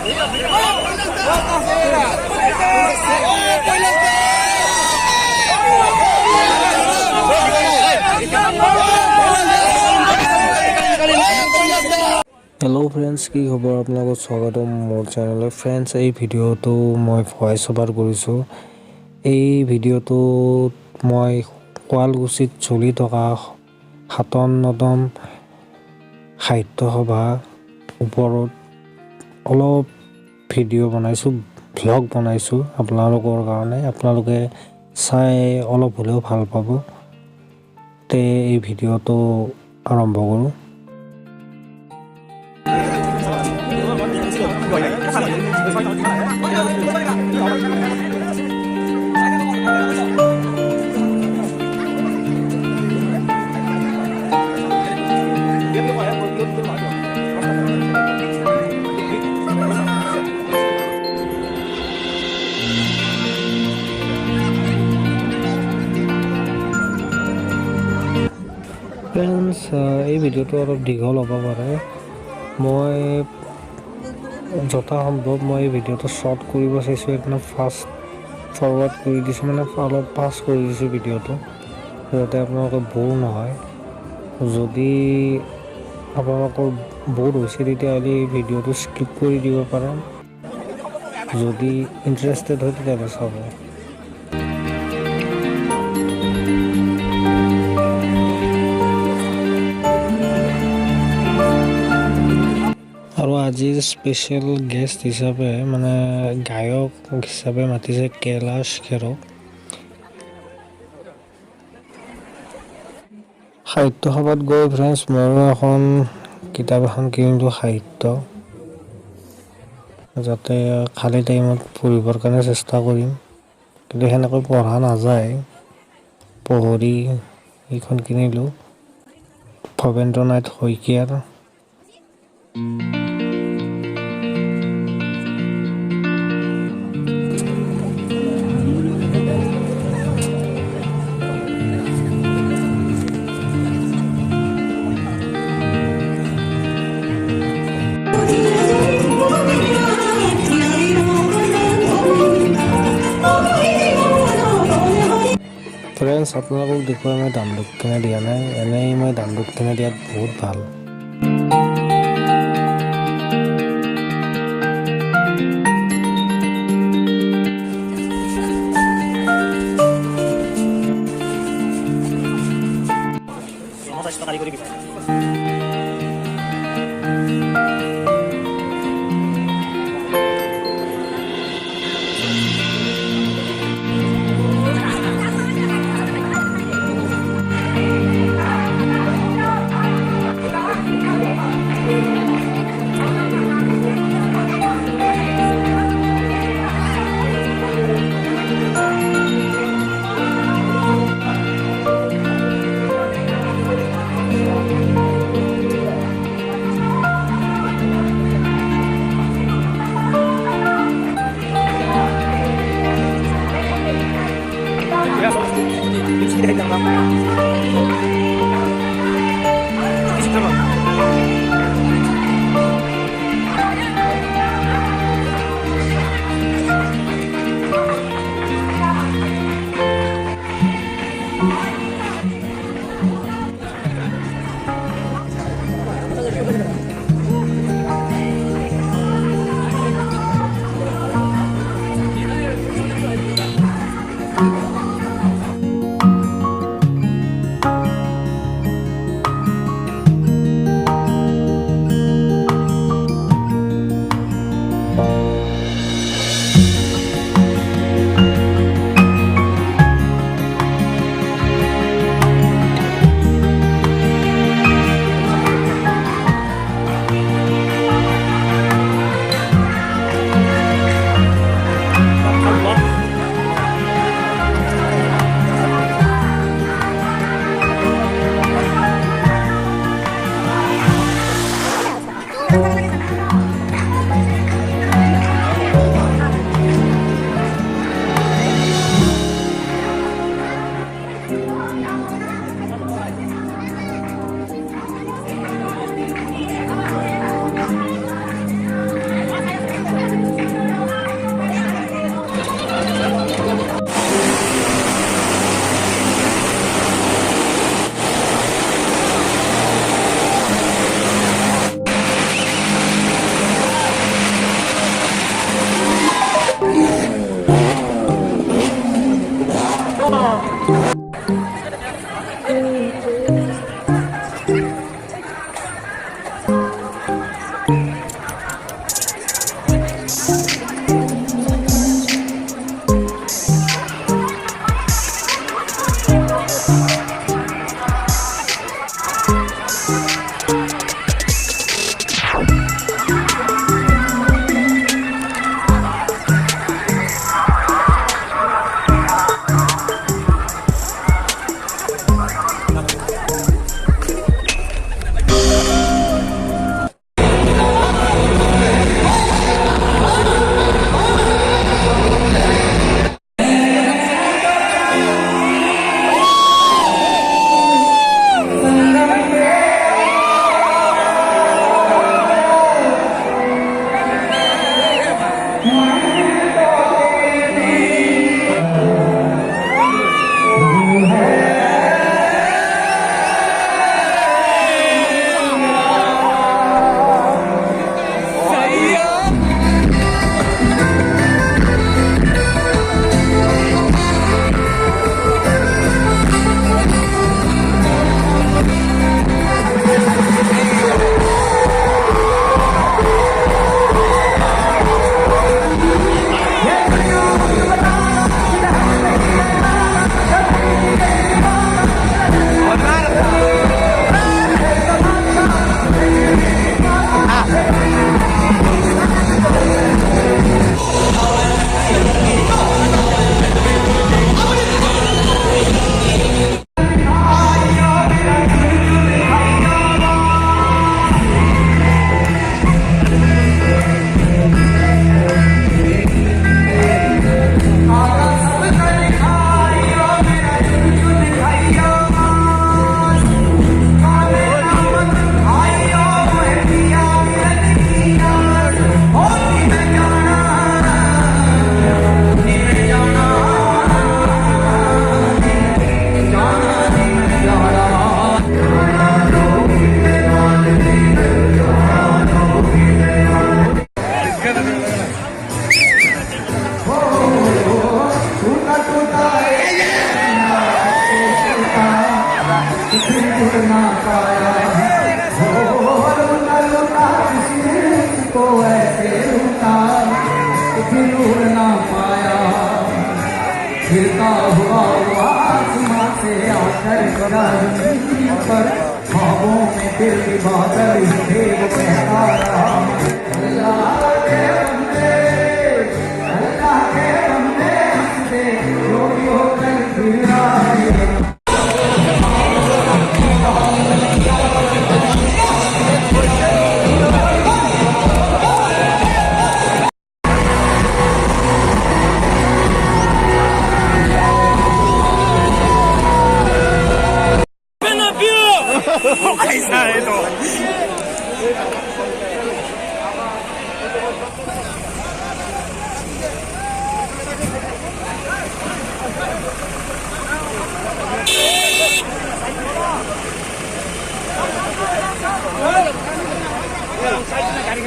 Hello friends की खबर आपलोगों स्वागतम मोर channel friends এই ভিডিওটো মই ভয়েস ওভার কৰিছো এই ভিডিওটো মই কোৱালকুছিত চলি থকা 57ম সাহিত্য সভা ওপৰত অলপ ভিডিও বনাইছো ব্লগ বনাইছো আপোনালোকৰ কাৰণে আপোনালোকে চাই অলপ হলেও ভাল পাব তে এই ভিডিওটো আৰম্ভ কৰো फ्रेंड्स এই ভিডিওটো অলপ দীঘল হ'ব পাৰে মই যথা সম্ভৱ মই এই ভিডিওটো শৰ্ট কৰিব চাইছো একদম ফাস্ট ফৰওয়াৰ্ড কৰি দিছো মানে অলপ পাস কৰি দিছো ভিডিওটো যাতে আপোনালোকে বোৰ নহয় যদি আপোনালোকৰ বোৰ হৈছে তেতিয়াহ'লে এই ভিডিওটো স্কিপ কৰি দিব পাৰে যদি ইন্টাৰেষ্টেড হয় তেতিয়াহ'লে চাব আৰু আজিৰ স্পেশাল গেষ্ট হিচাপে মানে গায়ক হিচাপে মাতিছে কেলাশ খেৰক সাহিত্য সভাত গৈ ফ্ৰেন্ডছ ময়ো এখন কিতাপ এখন কিনিলো সাহিত্য যাতে খালি টাইমত পঢ়িবৰ কাৰণে চেষ্টা কৰিম কিন্তু সেনেকৈ পঢ়া নাযায় পঢ়ি এইখন কিনিলো ভৱেন্দ্ৰনাথ শইকীয়াৰ फ्रेंड्स আপোনালোকক দেখুৱাই মই দাম দক্ষিণা দিয়া নাই এনেই মই দাম দক্ষিণা দিয়াত বহুত ভাল से आकर बना जमीन पर ख्वाबों में फिर भी बादल देव कहता रहा अल्लाह के बंदे हंसते रोई होकर फिर आए। ऐसा है तो गाड़ी